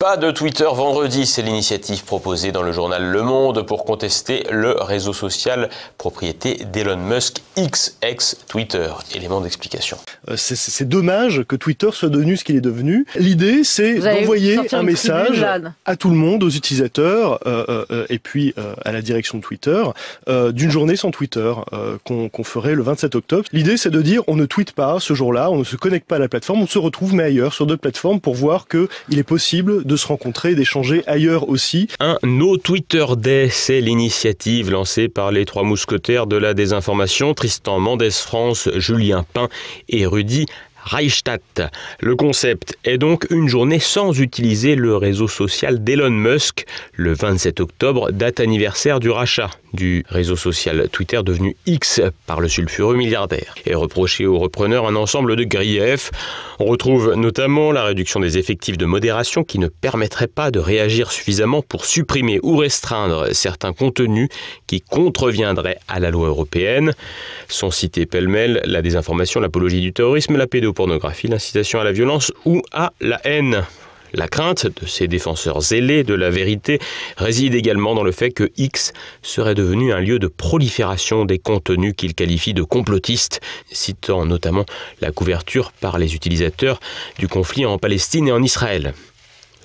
Pas de Twitter vendredi, c'est l'initiative proposée dans le journal Le Monde pour contester le réseau social propriété d'Elon Musk, X, ex-Twitter. Élément d'explication. C'est dommage que Twitter soit devenu ce qu'il est devenu. L'idée, c'est d'envoyer un message à tout le monde, aux utilisateurs, et puis à la direction de Twitter, d'une journée sans Twitter, qu'on ferait le 27 octobre. L'idée, c'est de dire, on ne tweete pas ce jour-là, on ne se connecte pas à la plateforme, on se retrouve mais ailleurs, sur d'autres plateformes, pour voir qu'il est possible de se rencontrer et d'échanger ailleurs aussi. Un No Twitter Day, c'est l'initiative lancée par les trois mousquetaires de la désinformation, Tristan Mendès-France, Julien Pain et Rudi Reichstadt. Le concept est donc une journée sans utiliser le réseau social d'Elon Musk. Le 27 octobre, date anniversaire du rachat du réseau social Twitter devenu X par le sulfureux milliardaire. Et reproché aux repreneurs un ensemble de griefs. On retrouve notamment la réduction des effectifs de modération qui ne permettrait pas de réagir suffisamment pour supprimer ou restreindre certains contenus qui contreviendraient à la loi européenne. Sont cités pêle-mêle la désinformation, l'apologie du terrorisme, la pédopornographie, l'incitation à la violence ou à la haine. La crainte de ces défenseurs zélés de la vérité réside également dans le fait que X serait devenu un lieu de prolifération des contenus qu'ils qualifient de complotistes, citant notamment la couverture par les utilisateurs du conflit en Palestine et en Israël.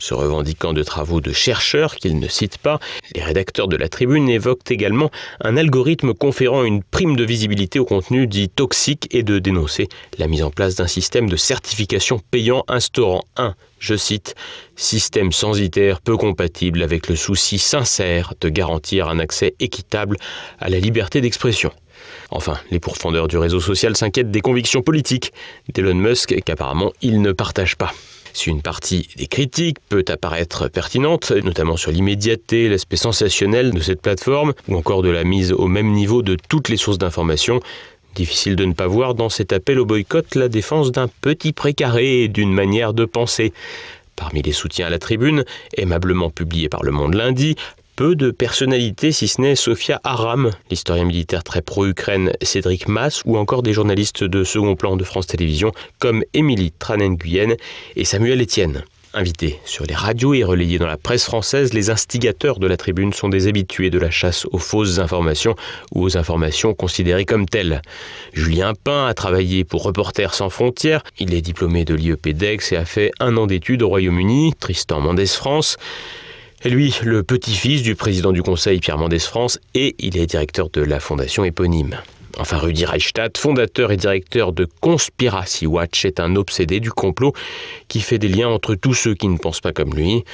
Se revendiquant de travaux de chercheurs qu'ils ne citent pas, les rédacteurs de la Tribune évoquent également un algorithme conférant une prime de visibilité au contenu dit toxique et de dénoncer la mise en place d'un système de certification payant instaurant je cite, « système censitaire peu compatible avec le souci sincère de garantir un accès équitable à la liberté d'expression ». Enfin, les pourfendeurs du réseau social s'inquiètent des convictions politiques d'Elon Musk qu'apparemment il ne partage pas. Si une partie des critiques peut apparaître pertinente, notamment sur l'immédiateté, l'aspect sensationnel de cette plateforme, ou encore de la mise au même niveau de toutes les sources d'information, difficile de ne pas voir dans cet appel au boycott la défense d'un petit précaré et d'une manière de penser. Parmi les soutiens à la Tribune, aimablement publié par Le Monde lundi, peu de personnalités, si ce n'est Sofia Aram, l'historien militaire très pro-Ukraine Cédric Masse, ou encore des journalistes de second plan de France Télévisions comme Émilie Tranen-Guyenne et Samuel Etienne. Invités sur les radios et relayés dans la presse française, les instigateurs de la Tribune sont des habitués de la chasse aux fausses informations ou aux informations considérées comme telles. Julien Pain a travaillé pour Reporters sans frontières, il est diplômé de l'IEP-DEX et a fait 1 an d'études au Royaume-Uni, Tristan Mendès-France. Et lui, le petit-fils du président du Conseil Pierre Mendès-France, et il est directeur de la fondation éponyme. Enfin, Rudi Reichstadt, fondateur et directeur de Conspiracy Watch, est un obsédé du complot qui fait des liens entre tous ceux qui ne pensent pas comme lui.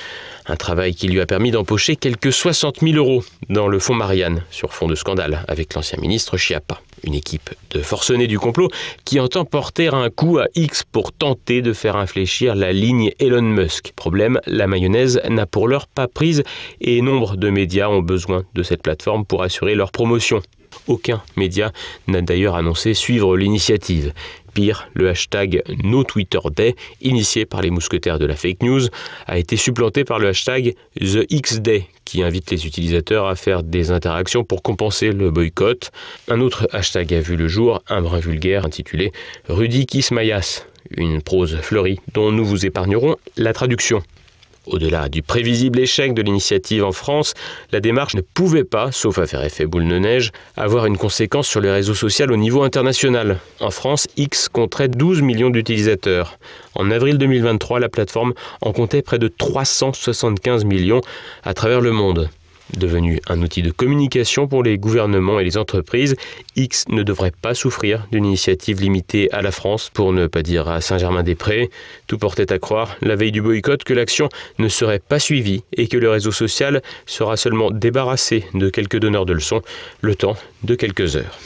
Un travail qui lui a permis d'empocher quelques 60 000 € dans le fonds Marianne, sur fond de scandale, avec l'ancien ministre Schiappa. Une équipe de forcenés du complot qui entend porter un coup à X pour tenter de faire infléchir la ligne Elon Musk. Problème, la mayonnaise n'a pour l'heure pas prise et nombre de médias ont besoin de cette plateforme pour assurer leur promotion. Aucun média n'a d'ailleurs annoncé suivre l'initiative. Pire, le hashtag NoTwitterDay, initié par les mousquetaires de la fake news, a été supplanté par le hashtag TheXDay, qui invite les utilisateurs à faire des interactions pour compenser le boycott. Un autre hashtag a vu le jour, un brin vulgaire intitulé « Rudy Kismayas », une prose fleurie dont nous vous épargnerons la traduction. Au-delà du prévisible échec de l'initiative en France, la démarche ne pouvait pas, sauf à faire effet boule de neige, avoir une conséquence sur le réseau social au niveau international. En France, X compterait 12 millions d'utilisateurs. En avril 2023, la plateforme en comptait près de 375 millions à travers le monde. Devenu un outil de communication pour les gouvernements et les entreprises, X ne devrait pas souffrir d'une initiative limitée à la France, pour ne pas dire à Saint-Germain-des-Prés. Tout portait à croire, la veille du boycott, que l'action ne serait pas suivie et que le réseau social sera seulement débarrassé de quelques donneurs de leçons, le temps de quelques heures.